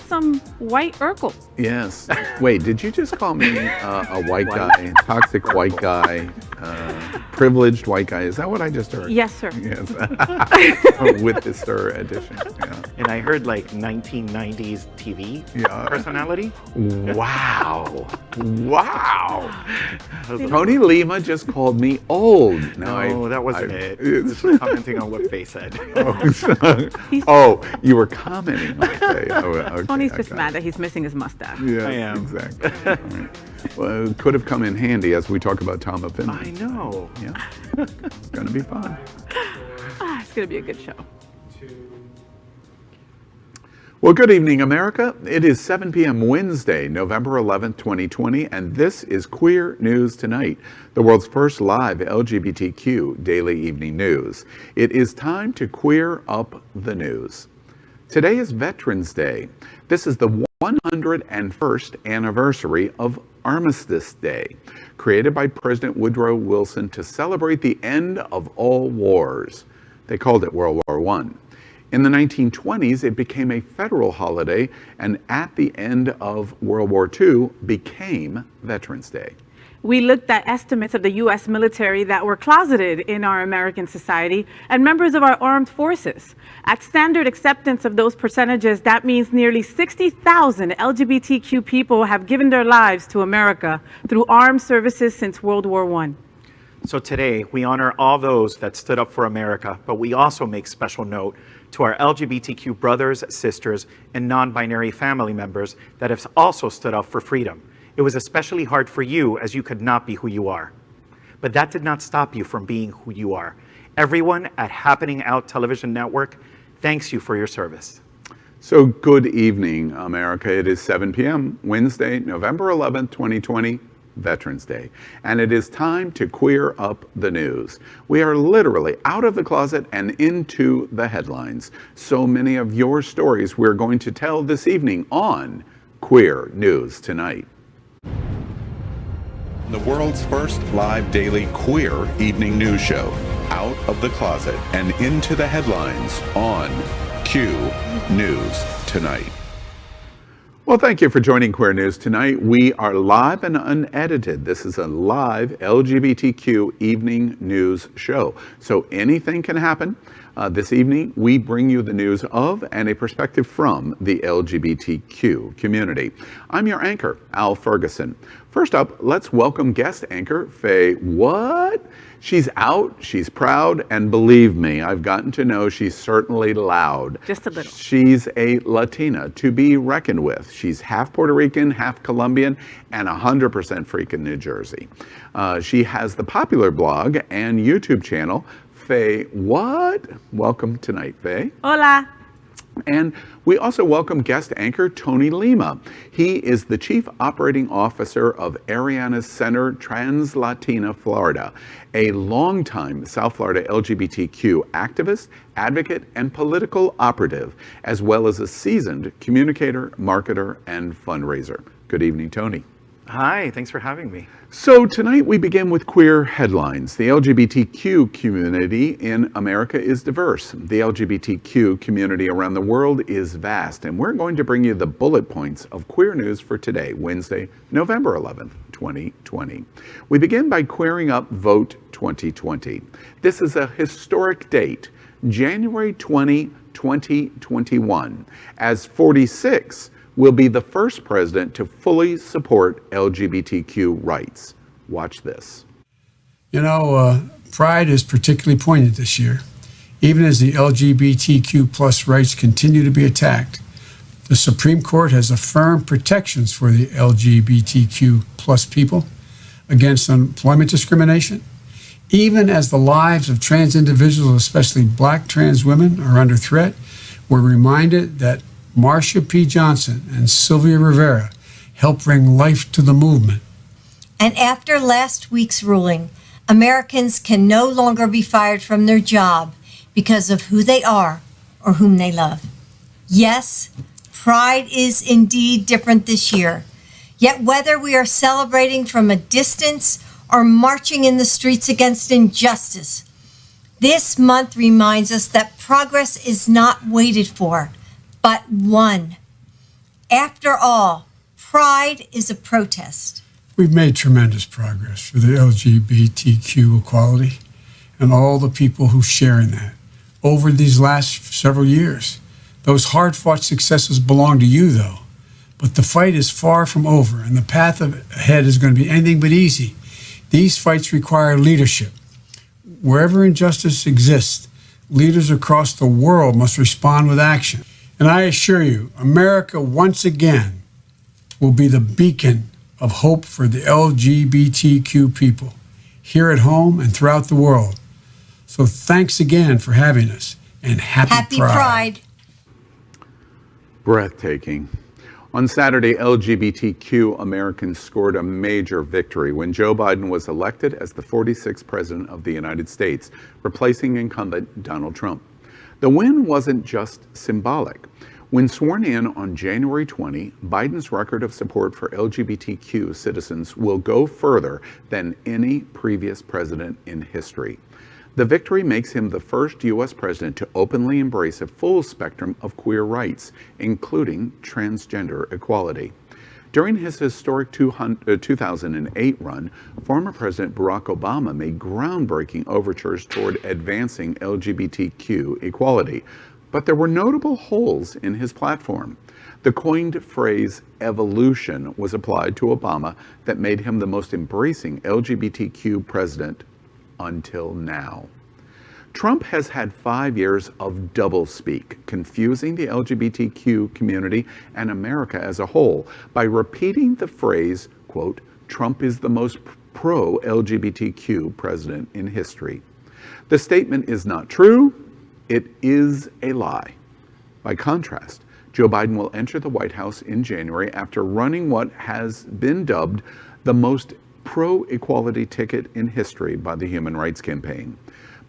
some white Urkel. Yes. Wait, did you just call me a white guy, toxic white guy, privileged white guy? Is that what I just heard? Yes, sir. Yes. With the stir addition. Yeah. And I heard like 1990s TV personality. Wow. Wow. Tony Lima just called me old. No, that wasn't it. Just commenting on what Faye said. Oh, you were commenting on Faye. Oh, okay, Tony's just mad that he's missing his mustache. Yeah, I am. Exactly. Right. Well, it could have come in handy as we talk about Tom of Finland. I know. Yeah. It's going to be fun. It's going to be a good show. Well, good evening, America. It is 7 p.m. Wednesday, November 11th, 2020, and this is Queer News Tonight, the world's first live LGBTQ daily evening news. It is time to queer up the news. Today is Veterans Day. This is the 101st anniversary of Armistice Day, created by President Woodrow Wilson to celebrate the end of all wars. They called it World War I. In the 1920s, it became a federal holiday, and at the end of World War II, became Veterans Day. We looked at estimates of the U.S. military that were closeted in our American society and members of our armed forces. At standard acceptance of those percentages, that means nearly 60,000 LGBTQ people have given their lives to America through armed services since World War I. So today, we honor all those that stood up for America, but we also make special note to our LGBTQ brothers, sisters, and non-binary family members that have also stood up for freedom. It was especially hard for you as you could not be who you are. But that did not stop you from being who you are. Everyone at Happening Out Television Network thanks you for your service. So good evening, America. It is 7 p.m. Wednesday, November 11th, 2020. Veterans Day, and it is time to queer up the news. We are literally out of the closet and into the headlines. So many of your stories we're going to tell this evening on Queer News Tonight. The world's first live daily queer evening news show, Out of the Closet and Into the Headlines on Q News Tonight. Well, thank you for joining Queer News Tonight. We are live and unedited. This is a live LGBTQ evening news show. So anything can happen. This evening, we bring you the news of and a perspective from the LGBTQ community. I'm your anchor, Al Ferguson. First up, let's welcome guest anchor Faye. What? She's out, she's proud, and believe me, I've gotten to know she's certainly loud. Just a little. She's a Latina to be reckoned with. She's half Puerto Rican, half Colombian, and 100% freaking New Jersey. She has the popular blog and YouTube channel, Faye What? Welcome tonight, Faye. Hola. And we also welcome guest anchor Tony Lima. He is the Chief Operating Officer of Ariana's Center, Trans-Latina, Florida, a longtime South Florida LGBTQ activist, advocate, and political operative, as well as a seasoned communicator, marketer, and fundraiser. Good evening, Tony. Hi, thanks for having me. So tonight we begin with queer headlines. The LGBTQ community in America is diverse. The LGBTQ community around the world is vast, and we're going to bring you the bullet points of queer news for today, Wednesday, November 11th, 2020. We begin by queering up Vote 2020. This is a historic date, January 20, 2021, as 46 will be the first president to fully support LGBTQ rights. Watch this. You know, Pride is particularly poignant this year. Even as the LGBTQ plus rights continue to be attacked, the Supreme Court has affirmed protections for the LGBTQ plus people against employment discrimination. Even as the lives of trans individuals, especially Black trans women, are under threat, we're reminded that Marsha P. Johnson and Sylvia Rivera helped bring life to the movement. And after last week's ruling, Americans can no longer be fired from their job because of who they are or whom they love. Yes, Pride is indeed different this year. Yet whether we are celebrating from a distance or marching in the streets against injustice, this month reminds us that progress is not waited for, but won. After all, pride is a protest. We've made tremendous progress for the LGBTQ equality and all the people who share in that over these last several years. Those hard-fought successes belong to you, though. But the fight is far from over, and the path ahead is going to be anything but easy. These fights require leadership. Wherever injustice exists, leaders across the world must respond with action. And I assure you, America once again will be the beacon of hope for the LGBTQ people, here at home and throughout the world. So thanks again for having us, and happy Pride. Breathtaking. On Saturday, LGBTQ Americans scored a major victory when Joe Biden was elected as the 46th President of the United States, replacing incumbent Donald Trump. The win wasn't just symbolic. When sworn in on January 20, Biden's record of support for LGBTQ citizens will go further than any previous president in history. The victory makes him the first U.S. president to openly embrace a full spectrum of queer rights, including transgender equality. During his historic 2008 run, former President Barack Obama made groundbreaking overtures toward advancing LGBTQ equality, but there were notable holes in his platform. The coined phrase evolution was applied to Obama that made him the most embracing LGBTQ president until now. Trump has had 5 years of doublespeak, confusing the LGBTQ community and America as a whole by repeating the phrase, quote, Trump is the most pro-LGBTQ president in history. The statement is not true, it is a lie. By contrast, Joe Biden will enter the White House in January after running what has been dubbed the most pro-equality ticket in history by the Human Rights Campaign.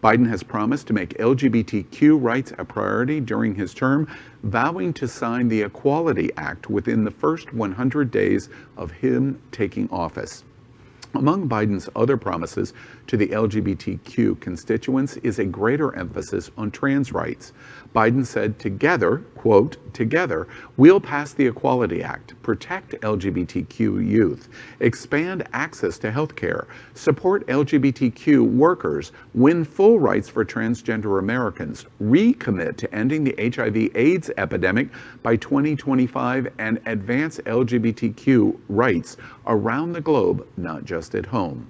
Biden has promised to make LGBTQ rights a priority during his term, vowing to sign the Equality Act within the first 100 days of him taking office. Among Biden's other promises to the LGBTQ constituents is a greater emphasis on trans rights. Biden said, together, quote, together, we'll pass the Equality Act, protect LGBTQ youth, expand access to health care, support LGBTQ workers, win full rights for transgender Americans, recommit to ending the HIV/AIDS epidemic by 2025, and advance LGBTQ rights around the globe, not just at home.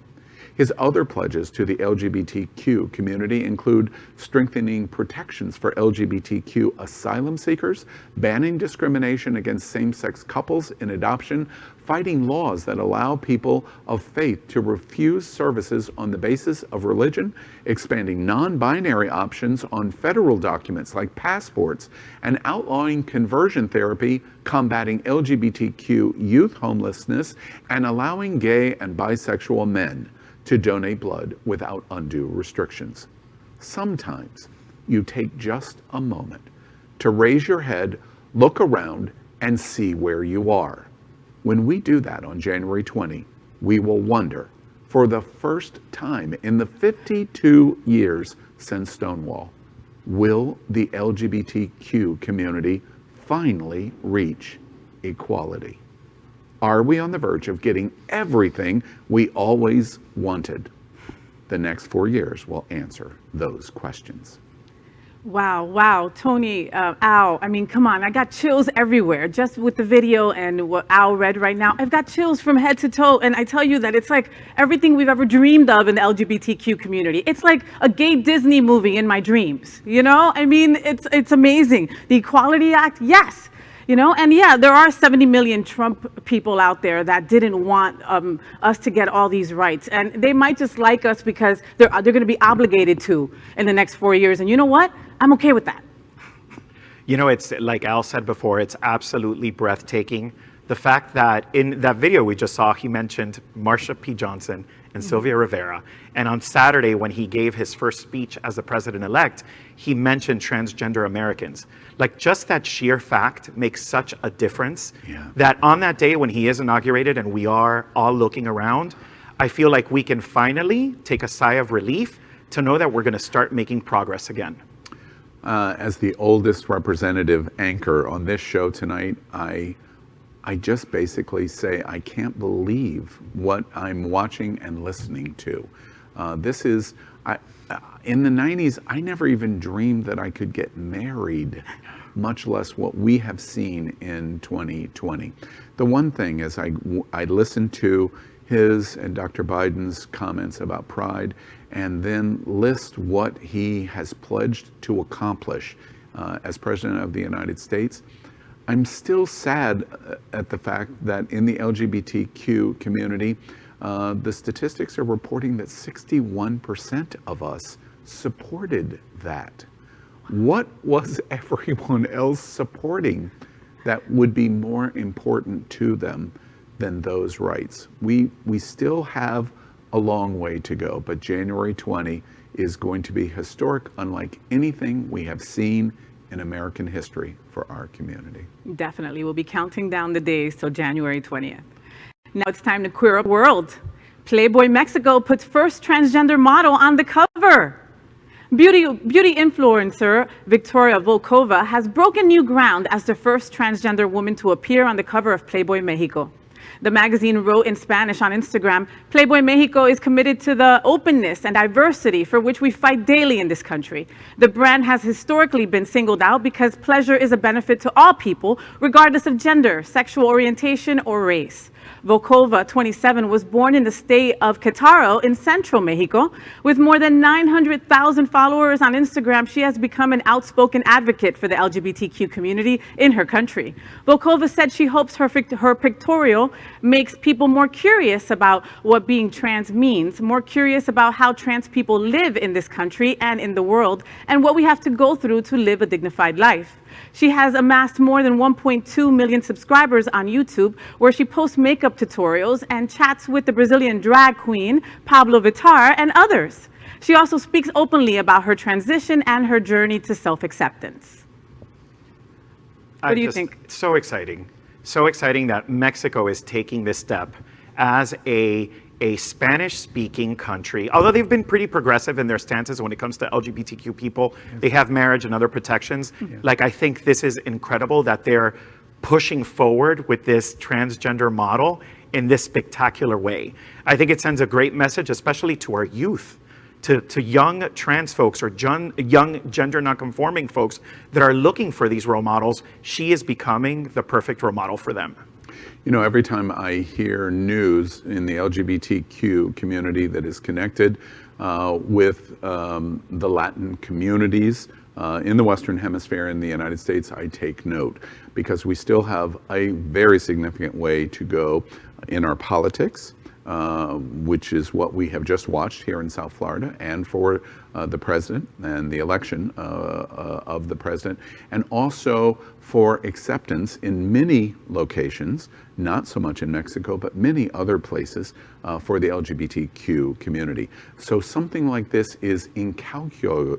His other pledges to the LGBTQ community include strengthening protections for LGBTQ asylum seekers, banning discrimination against same-sex couples in adoption, fighting laws that allow people of faith to refuse services on the basis of religion, expanding non-binary options on federal documents like passports, and outlawing conversion therapy, combating LGBTQ youth homelessness, and allowing gay and bisexual men to donate blood without undue restrictions. Sometimes you take just a moment to raise your head, look around, and see where you are. When we do that on January 20, we will wonder, for the first time in the 52 years since Stonewall, will the LGBTQ community finally reach equality? Are we on the verge of getting everything we always wanted? The next 4 years will answer those questions. Wow, Tony, Al, I mean, come on, I got chills everywhere just with the video and what Al read right now. I've got chills from head to toe, and I tell you that it's like everything we've ever dreamed of in the LGBTQ community. It's like a gay Disney movie in my dreams, you know? I mean, it's amazing. The Equality Act, yes. You know, and yeah, there are 70 million Trump people out there that didn't want us to get all these rights. And they might just like us because they're going to be obligated to in the next 4 years. And you know what? I'm okay with that. You know, it's like Al said before, it's absolutely breathtaking. The fact that in that video we just saw, he mentioned Marsha P. Johnson and Sylvia Rivera. And on Saturday, when he gave his first speech as the president-elect, he mentioned transgender Americans. Like, just that sheer fact makes such a difference that on that day when he is inaugurated and we are all looking around, I feel like we can finally take a sigh of relief to know that we're going to start making progress again. As the oldest representative anchor on this show tonight, I I just basically say, I can't believe what I'm watching and listening to. In the 90s, I never even dreamed that I could get married, much less what we have seen in 2020. The one thing is I listened to his and Dr. Biden's comments about pride, and then list what he has pledged to accomplish as President of the United States. I'm still sad at the fact that in the LGBTQ community, the statistics are reporting that 61% of us supported that. What was everyone else supporting that would be more important to them than those rights? We still have a long way to go, but January 20 is going to be historic, unlike anything we have seen in American history for our community. Definitely. We'll be counting down the days till January 20th. Now it's time to queer up the world. Playboy Mexico puts first transgender model on the cover. Beauty influencer Victoria Volkova has broken new ground as the first transgender woman to appear on the cover of Playboy Mexico. The magazine wrote in Spanish on Instagram, Playboy Mexico is committed to the openness and diversity for which we fight daily in this country. The brand has historically been singled out because pleasure is a benefit to all people, regardless of gender, sexual orientation, or race. Volkova, 27, was born in the state of Querétaro in central Mexico. With more than 900,000 followers on Instagram, she has become an outspoken advocate for the LGBTQ community in her country. Volkova said she hopes her pictorial makes people more curious about what being trans means, more curious about how trans people live in this country and in the world, and what we have to go through to live a dignified life. She has amassed more than 1.2 million subscribers on YouTube, where she posts makeup tutorials and chats with the Brazilian drag queen, Pablo Vittar, and others. She also speaks openly about her transition and her journey to self-acceptance. What do you think? It's so exciting. So exciting that Mexico is taking this step as a Spanish-speaking country. Although they've been pretty progressive in their stances when it comes to LGBTQ people, they have marriage and other protections. Like, I think this is incredible that they're pushing forward with this transgender model in this spectacular way. I think it sends a great message, especially to our youth, to young trans folks or young gender nonconforming folks that are looking for these role models. She is becoming the perfect role model for them. You know, every time I hear news in the LGBTQ community that is connected with the Latin communities in the Western Hemisphere in the United States, I take note, because we still have a very significant way to go in our politics, which is what we have just watched here in South Florida, and for the president and the election of the president, and also for acceptance in many locations, not so much in Mexico, but many other places for the LGBTQ community. So something like this is incalculable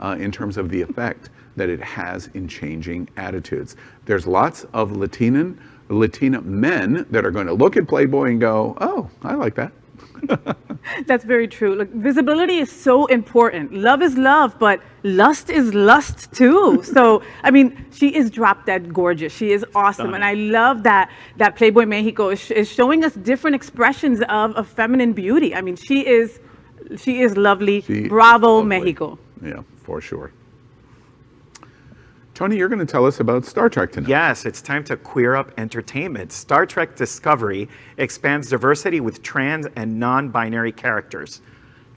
in terms of the effect that it has in changing attitudes. There's lots of Latina men that are going to look at Playboy and go, oh, I like that. That's very true. Look, visibility is so important. Love is love, but lust is lust too. So, I mean, she is drop dead gorgeous. She is awesome. And I love that Playboy Mexico is showing us different expressions of feminine beauty. I mean, she is lovely. Bravo, Mexico. Yeah, for sure. Tony, you're going to tell us about Star Trek tonight. Yes, it's time to queer up entertainment. Star Trek Discovery expands diversity with trans and non-binary characters.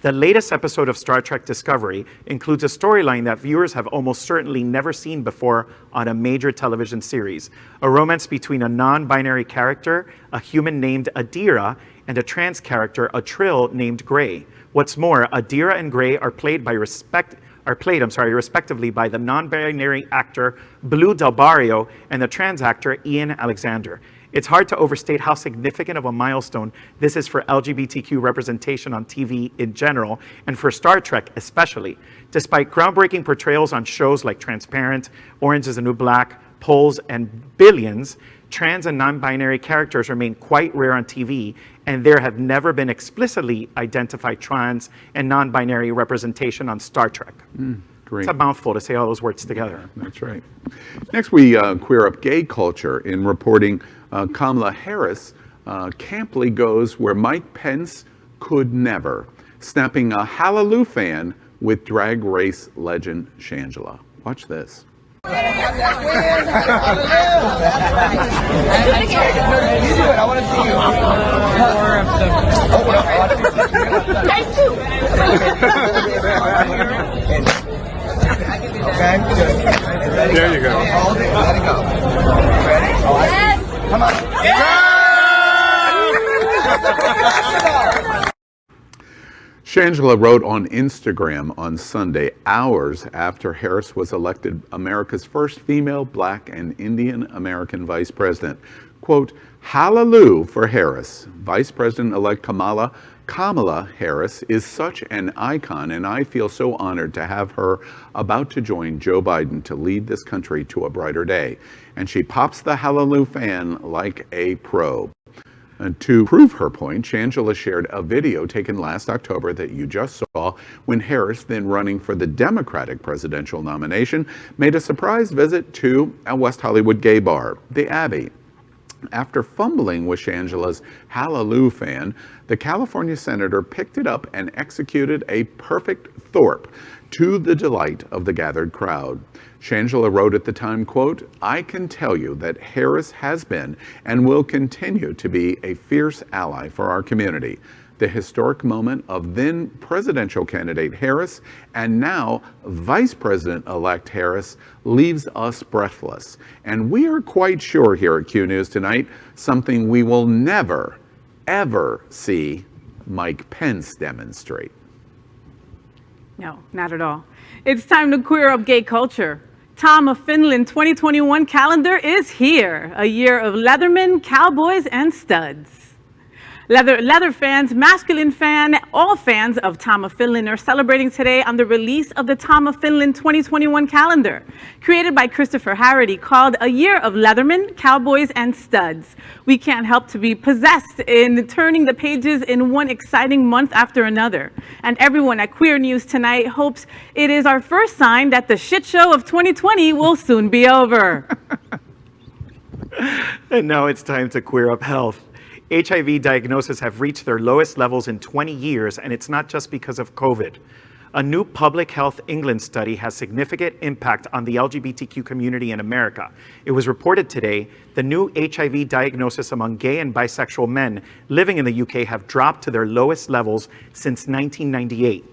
The latest episode of Star Trek Discovery includes a storyline that viewers have almost certainly never seen before on a major television series, a romance between a non-binary character, a human named Adira, and a trans character, a Trill named Gray. What's more, Adira and Gray are played respectively by the non-binary actor Blue Del Barrio and the trans actor Ian Alexander. It's hard to overstate how significant of a milestone this is for LGBTQ representation on TV in general, and for Star Trek especially. Despite groundbreaking portrayals on shows like Transparent, Orange is the New Black, Pose, and Billions, trans and non-binary characters remain quite rare on TV, and there have never been explicitly identified trans and non-binary representation on Star Trek. Great. It's a mouthful to say all those words together. That's right. Next, we queer up gay culture in reporting Kamala Harris camply goes where Mike Pence could never, snapping a halleloo fan with drag race legend Shangela. Watch this. There you go. Hold it, let it go. Ready? Oh, I see. Come on. Shangela wrote on Instagram on Sunday, hours after Harris was elected America's first female, Black, and Indian American vice president. Quote, halleloo for Harris. Vice President-elect Kamala Harris is such an icon, and I feel so honored to have her about to join Joe Biden to lead this country to a brighter day. And she pops the halleloo fan like a pro. And to prove her point, Shangela shared a video taken last October that you just saw when Harris, then running for the Democratic presidential nomination, made a surprise visit to a West Hollywood gay bar, the Abbey. After fumbling with Shangela's halleloo fan, the California senator picked it up and executed a perfect Thorpe to the delight of the gathered crowd. Shangela wrote at the time, quote, I can tell you that Harris has been and will continue to be a fierce ally for our community. The historic moment of then presidential candidate Harris and now Vice President-elect Harris leaves us breathless. And we are quite sure here at Q News tonight, something we will never, ever see Mike Pence demonstrate. No, not at all. It's time to queer up gay culture. Tom of Finland 2021 calendar is here. A year of Leathermen, Cowboys, and studs. Leather fans, masculine fan, all fans of Tom of Finland are celebrating today on the release of the Tom of Finland 2021 calendar, created by Christopher Harrity, called A Year of Leathermen, Cowboys, and Studs. We can't help to be possessed in turning the pages in one exciting month after another. And everyone at Queer News Tonight hopes it is our first sign that the shit show of 2020 will soon be over. And now it's time to queer up health. HIV diagnoses have reached their lowest levels in 20 years, and it's not just because of COVID. A new Public Health England study has significant impact on the LGBTQ community in America. It was reported today the new HIV diagnosis among gay and bisexual men living in the UK have dropped to their lowest levels since 1998.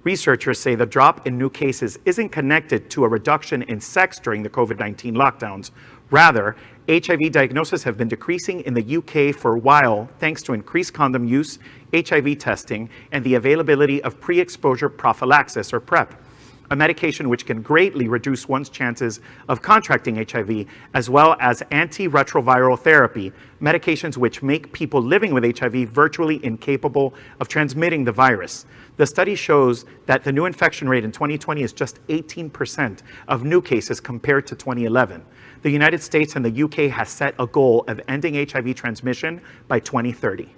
Researchers say the drop in new cases isn't connected to a reduction in sex during the COVID-19 lockdowns. Rather, HIV diagnoses have been decreasing in the UK for a while thanks to increased condom use, HIV testing, and the availability of pre-exposure prophylaxis, or PrEP, a medication which can greatly reduce one's chances of contracting HIV, as well as antiretroviral therapy, medications which make people living with HIV virtually incapable of transmitting the virus. The study shows that the new infection rate in 2020 is just 18% of new cases compared to 2011. The United States and the UK has set a goal of ending HIV transmission by 2030.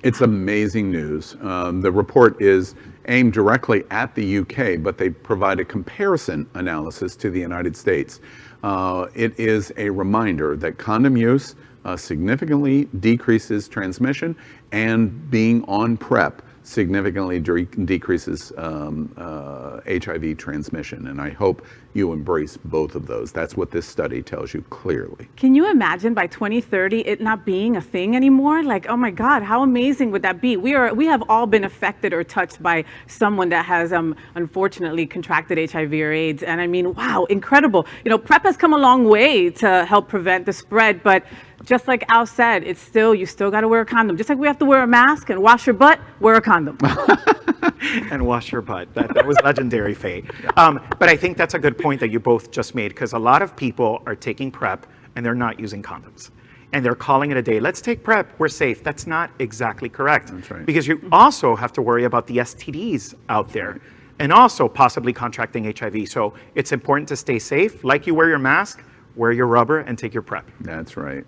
It's amazing news. The report is aimed directly at the UK, but they provide a comparison analysis to the United States. It is a reminder that condom use significantly decreases transmission, and being on PrEP significantly decreases HIV transmission. And I hope you embrace both of those. That's what this study tells you clearly. Can you imagine by 2030 it not being a thing anymore? Like, oh my God, how amazing would that be? We have all been affected or touched by someone that has unfortunately contracted HIV or AIDS. And I mean, wow, incredible. You know, PrEP has come a long way to help prevent the spread, but just like Al said, you still got to wear a condom. Just like we have to wear a mask and wash your butt, wear a condom. And wash your butt. That was legendary, Faye. But I think that's a good point that you both just made, because a lot of people are taking PrEP and they're not using condoms. And they're calling it a day. Let's take PrEP, we're safe. That's not exactly correct. That's right. Because you also have to worry about the STDs out there and also possibly contracting HIV. So it's important to stay safe. Like you wear your mask, wear your rubber, and take your PrEP. That's right.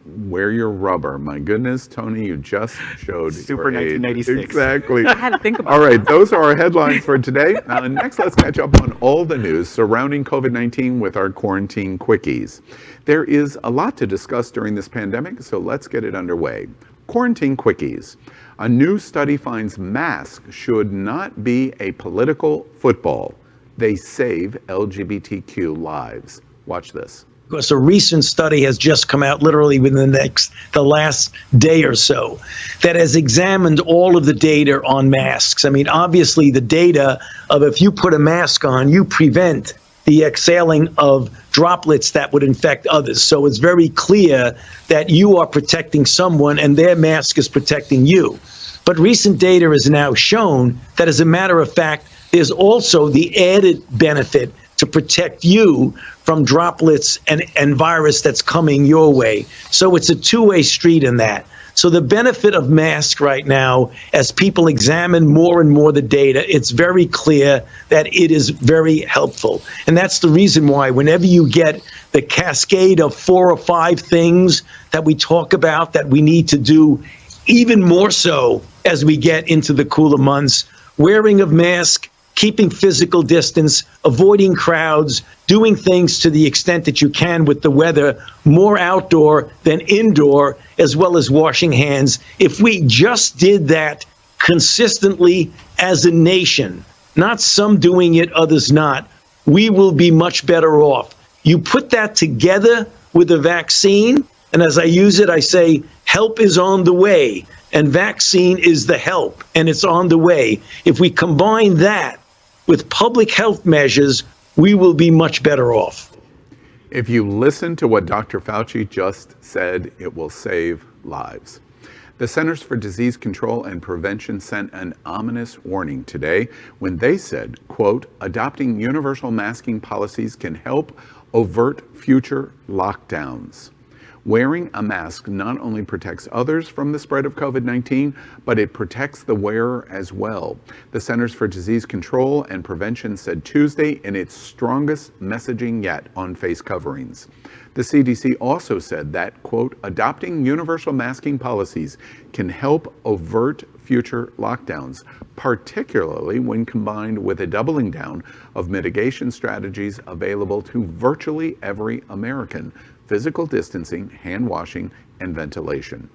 Wear your rubber. My goodness, Tony, you just showed Super your age. 1996. Exactly. I had to think about All right, that. those are our headlines for today. Next, let's catch up on all the news surrounding COVID-19 with our quarantine quickies. There is a lot to discuss during this pandemic, so let's get it underway. Quarantine quickies. A new study finds masks should not be a political football. They save LGBTQ lives. Watch this. Because a recent study has just come out literally within the last day or so that has examined all of the data on masks. I mean, obviously the data of if you put a mask on, you prevent the exhaling of droplets that would infect others. So it's very clear that you are protecting someone and their mask is protecting you. But recent data has now shown that, as a matter of fact, there's also the added benefit to protect you from droplets and virus that's coming your way. So it's a two-way street in that. So the benefit of masks right now, as people examine more and more the data, it's very clear that it is very helpful. And that's the reason why whenever you get the cascade of 4 or 5 things that we talk about that we need to do, even more so as we get into the cooler months, wearing of mask, keeping physical distance, avoiding crowds, doing things to the extent that you can with the weather, more outdoor than indoor, as well as washing hands. If we just did that consistently as a nation, not some doing it, others not, we will be much better off. You put that together with a vaccine, and as I use it, I say, help is on the way, and vaccine is the help, and it's on the way. If we combine that with public health measures, we will be much better off. If you listen to what Dr. Fauci just said, it will save lives. The Centers for Disease Control and Prevention sent an ominous warning today when they said, quote, adopting universal masking policies can help avert future lockdowns. Wearing a mask not only protects others from the spread of COVID-19, but it protects the wearer as well. The Centers for Disease Control and Prevention said Tuesday in its strongest messaging yet on face coverings. The CDC also said that, quote, adopting universal masking policies can help avert future lockdowns, particularly when combined with a doubling down of mitigation strategies available to virtually every American: physical distancing, hand washing, and ventilation.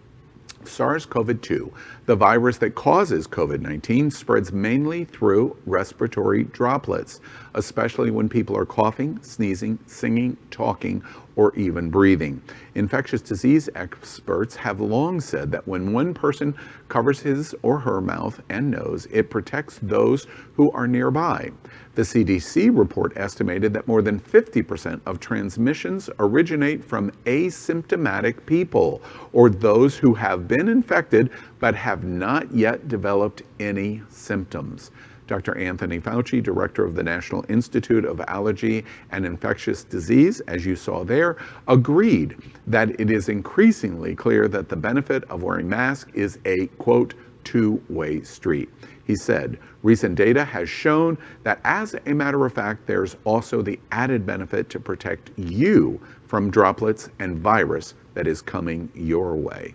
SARS-CoV-2, the virus that causes COVID-19, spreads mainly through respiratory droplets, especially when people are coughing, sneezing, singing, talking, or even breathing. Infectious disease experts have long said that when one person covers his or her mouth and nose, it protects those who are nearby. The CDC report estimated that more than 50% of transmissions originate from asymptomatic people, or those who have been infected but have not yet developed any symptoms. Dr. Anthony Fauci, director of the National Institute of Allergy and Infectious Disease, as you saw there, agreed that it is increasingly clear that the benefit of wearing masks is a, quote, two-way street. He said, recent data has shown that, as a matter of fact, there's also the added benefit to protect you from droplets and virus that is coming your way.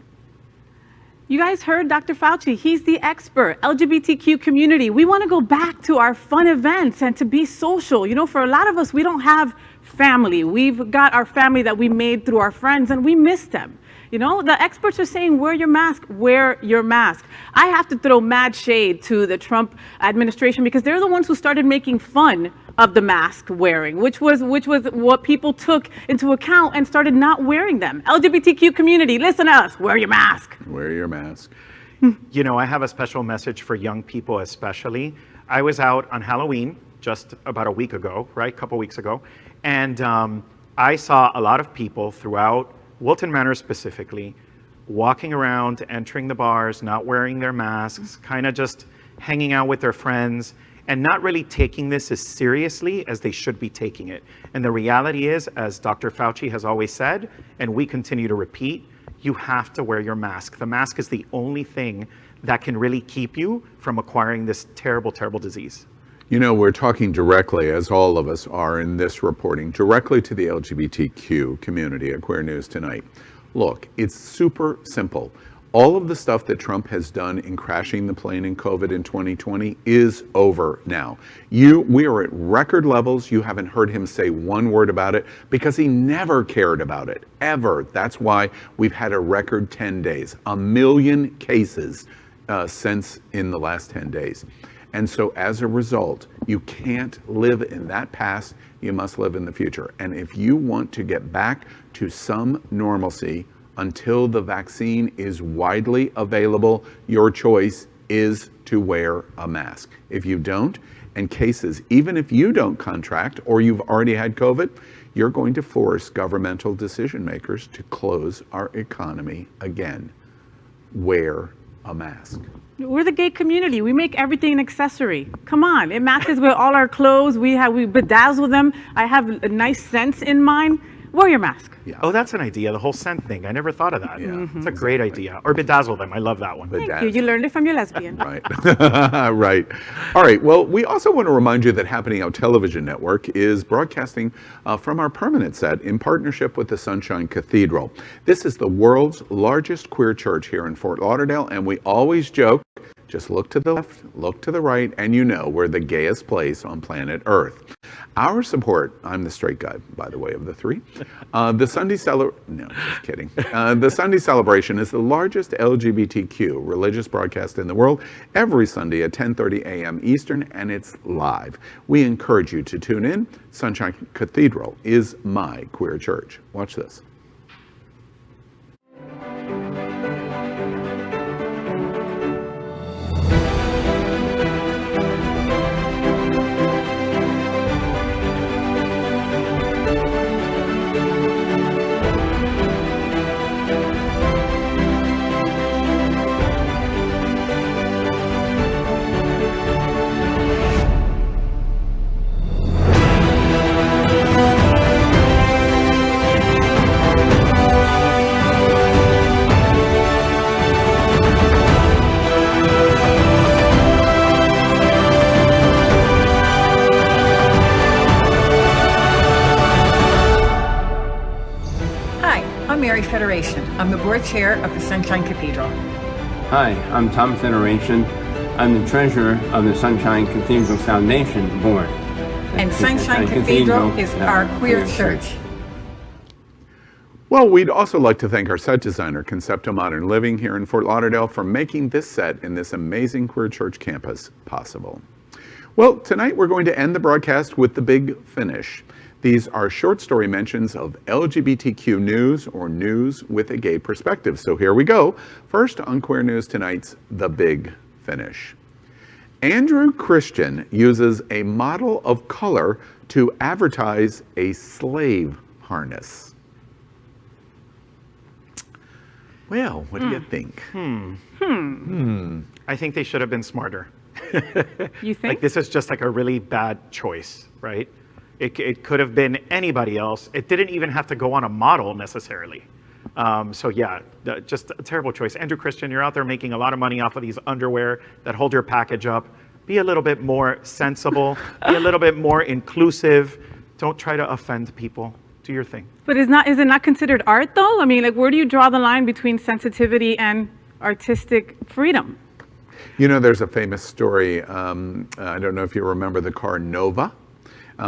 You guys heard Dr. Fauci. He's the expert. LGBTQ community. We want to go back to our fun events and to be social. You know, for a lot of us, we don't have family. We've got our family that we made through our friends, and we miss them. You know, the experts are saying, wear your mask, wear your mask. I have to throw mad shade to the Trump administration because they're the ones who started making fun of the mask wearing, which was what people took into account and started not wearing them. LGBTQ community, listen to us, wear your mask. Wear your mask. You know, I have a special message for young people especially. I was out on Halloween just about a week ago, right, a couple weeks ago, and I saw a lot of people throughout Wilton Manor specifically, walking around, entering the bars, not wearing their masks, kind of just hanging out with their friends, and not really taking this as seriously as they should be taking it. And the reality is, as Dr. Fauci has always said, and we continue to repeat, you have to wear your mask. The mask is the only thing that can really keep you from acquiring this terrible, terrible disease. You know, we're talking directly, as all of us are in this reporting, directly to the LGBTQ community at Queer News Tonight. Look, it's super simple. All of the stuff that Trump has done in crashing the plane in COVID in 2020 is over now. We are at record levels. You haven't heard him say one word about it because he never cared about it, ever. That's why we've had a record 10 days, 1 million cases since in the last 10 days. And so as a result, you can't live in that past, you must live in the future. And if you want to get back to some normalcy, until the vaccine is widely available, your choice is to wear a mask. If you don't, and cases, even if you don't contract or you've already had COVID, you're going to force governmental decision makers to close our economy again. Wear a mask. We're the gay community. We make everything an accessory. Come on, it matches with all our clothes. We bedazzle them. I have a nice scent in mine. Wear your mask. Yeah. Oh, that's an idea, the whole scent thing. I never thought of that. Yeah. It's a great idea. Or bedazzle them. I love that one. Thank you. You learned it from your lesbian. Right. Right. All right. Well, we also want to remind you that Happening Out Television Network is broadcasting from our permanent set in partnership with the Sunshine Cathedral. This is the world's largest queer church here in Fort Lauderdale, and we always joke, just look to the left, look to the right, and you know we're the gayest place on planet Earth. Our support, I'm the straight guy, by the way, of the three. The Sunday Celebration is the largest LGBTQ religious broadcast in the world every Sunday at 10:30 a.m. Eastern, and it's live. We encourage you to tune in. Sunshine Cathedral is my queer church. Watch this. Federation. I'm the board chair of the Sunshine Cathedral. Hi, I'm Tom Federation. I'm the treasurer of the Sunshine Cathedral Foundation board. And Sunshine Cathedral is our queer church. Well, we'd also like to thank our set designer, Concepto Modern Living here in Fort Lauderdale, for making this set in this amazing queer church campus possible. Well, tonight we're going to end the broadcast with the big finish. These are short story mentions of LGBTQ news or news with a gay perspective. So here we go. First on Queer News Tonight's The Big Finish. Andrew Christian uses a model of color to advertise a slave harness. Well, what do you think? I think they should have been smarter. You think? Like, this is just like a really bad choice, right? It could have been anybody else. It didn't even have to go on a model necessarily. So yeah, just a terrible choice. Andrew Christian, you're out there making a lot of money off of these underwear that hold your package up. Be a little bit more sensible. Be a little bit more inclusive. Don't try to offend people. Do your thing. But is it not considered art though? I mean, like, where do you draw the line between sensitivity and artistic freedom? You know, there's a famous story. I don't know if you remember the car Nova.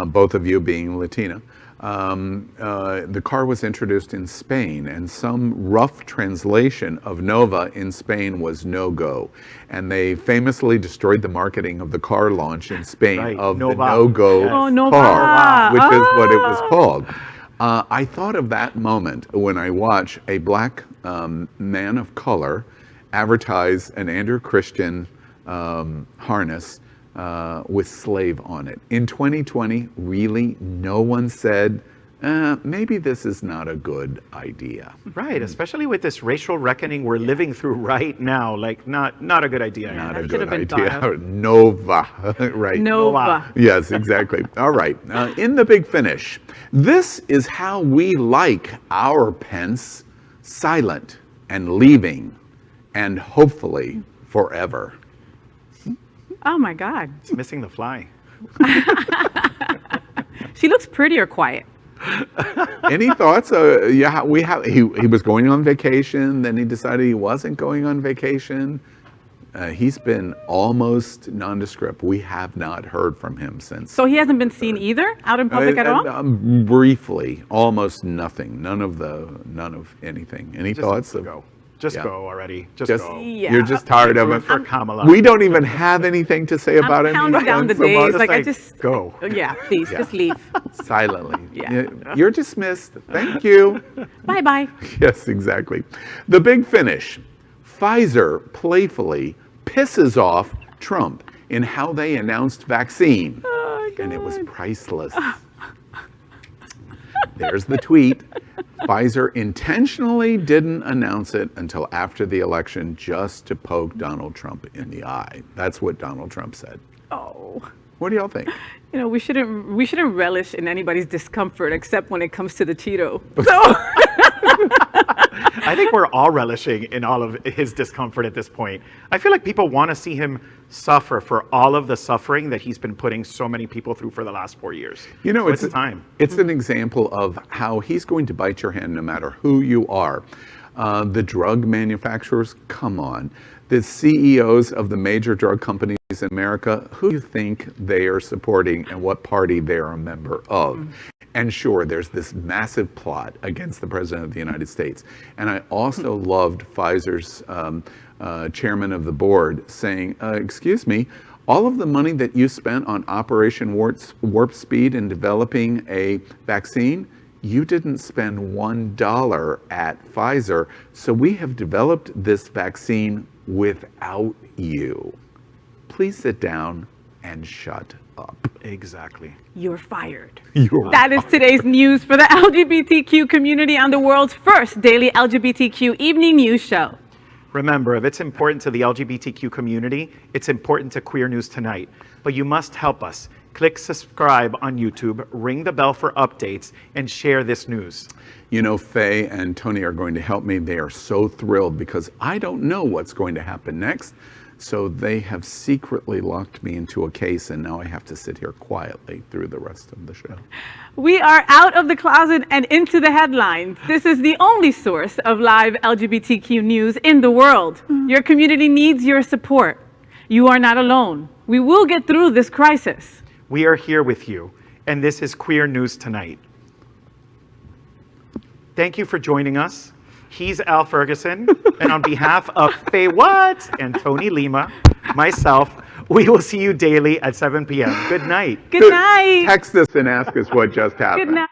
Both of you being Latina. The car was introduced in Spain, and some rough translation of Nova in Spain was no-go. And they famously destroyed the marketing of the car launch in Spain of Nova. the no-go Nova. car, which is what it was called. I thought of that moment when I watch a black man of color advertise an Andrew Christian harness with slave on it. In 2020, really, no one said, maybe this is not a good idea. Right, especially with this racial reckoning we're living through right now. Like, not a good idea. Not a should good have been idea. thought of. Nova, right. Nova. Yes, exactly. All right, in the big finish. This is how we like our Pence: silent and leaving, and hopefully forever. Oh my God. It's missing the fly. She looks pretty or quiet. Any thoughts? Yeah, he was going on vacation, then he decided he wasn't going on vacation. He's been almost nondescript. We have not heard from him since. So he hasn't been seen either out in public at all? Briefly, almost nothing. None of anything. Any thoughts? Just go already. Just go. Yeah. You're just tired of it. For Kamala. We don't even have anything to say about him. I'm counting down the days. Like I just go. Yeah, please, just leave. Silently. Yeah. You're dismissed. Thank you. Bye-bye. Yes, exactly. The big finish. Pfizer playfully pisses off Trump in how they announced vaccine. Oh, and it was priceless. There's the tweet. Pfizer intentionally didn't announce it until after the election just to poke Donald Trump in the eye. That's what Donald Trump said. Oh. What do y'all think? You know, we shouldn't relish in anybody's discomfort except when it comes to the Cheeto. So I think we're all relishing in all of his discomfort at this point. I feel like people want to see him suffer for all of the suffering that he's been putting so many people through for the last 4 years. You know, so it's time. It's an example of how he's going to bite your hand no matter who you are. The drug manufacturers, come on. The CEOs of the major drug companies in America, who do you think they are supporting and what party they're a member of? And sure, there's this massive plot against the President of the United States. And I also loved Pfizer's chairman of the board saying, excuse me, all of the money that you spent on Operation Warp Speed in developing a vaccine, you didn't spend $1 at Pfizer. So we have developed this vaccine without you. Please sit down and shut up. Exactly. you're fired. That is today's news for the LGBTQ community on the world's first daily LGBTQ evening news show. Remember, if it's important to the LGBTQ community, it's important to Queer News Tonight. But you must help us. Click subscribe on YouTube, ring the bell for updates, and share this news. You know, Faye and Tony are going to help me. They are so thrilled because I don't know what's going to happen next. So they have secretly locked me into a case, and now I have to sit here quietly through the rest of the show. We are out of the closet and into the headlines. This is the only source of live LGBTQ news in the world. Your community needs your support. You are not alone. We will get through this crisis. We are here with you, and this is Queer News Tonight. Thank you for joining us. He's Al Ferguson, and on behalf of Faye Watts and Tony Lima, myself, we will see you daily at 7 p.m. Good night. Good night. Text us and ask us what just happened. Good night.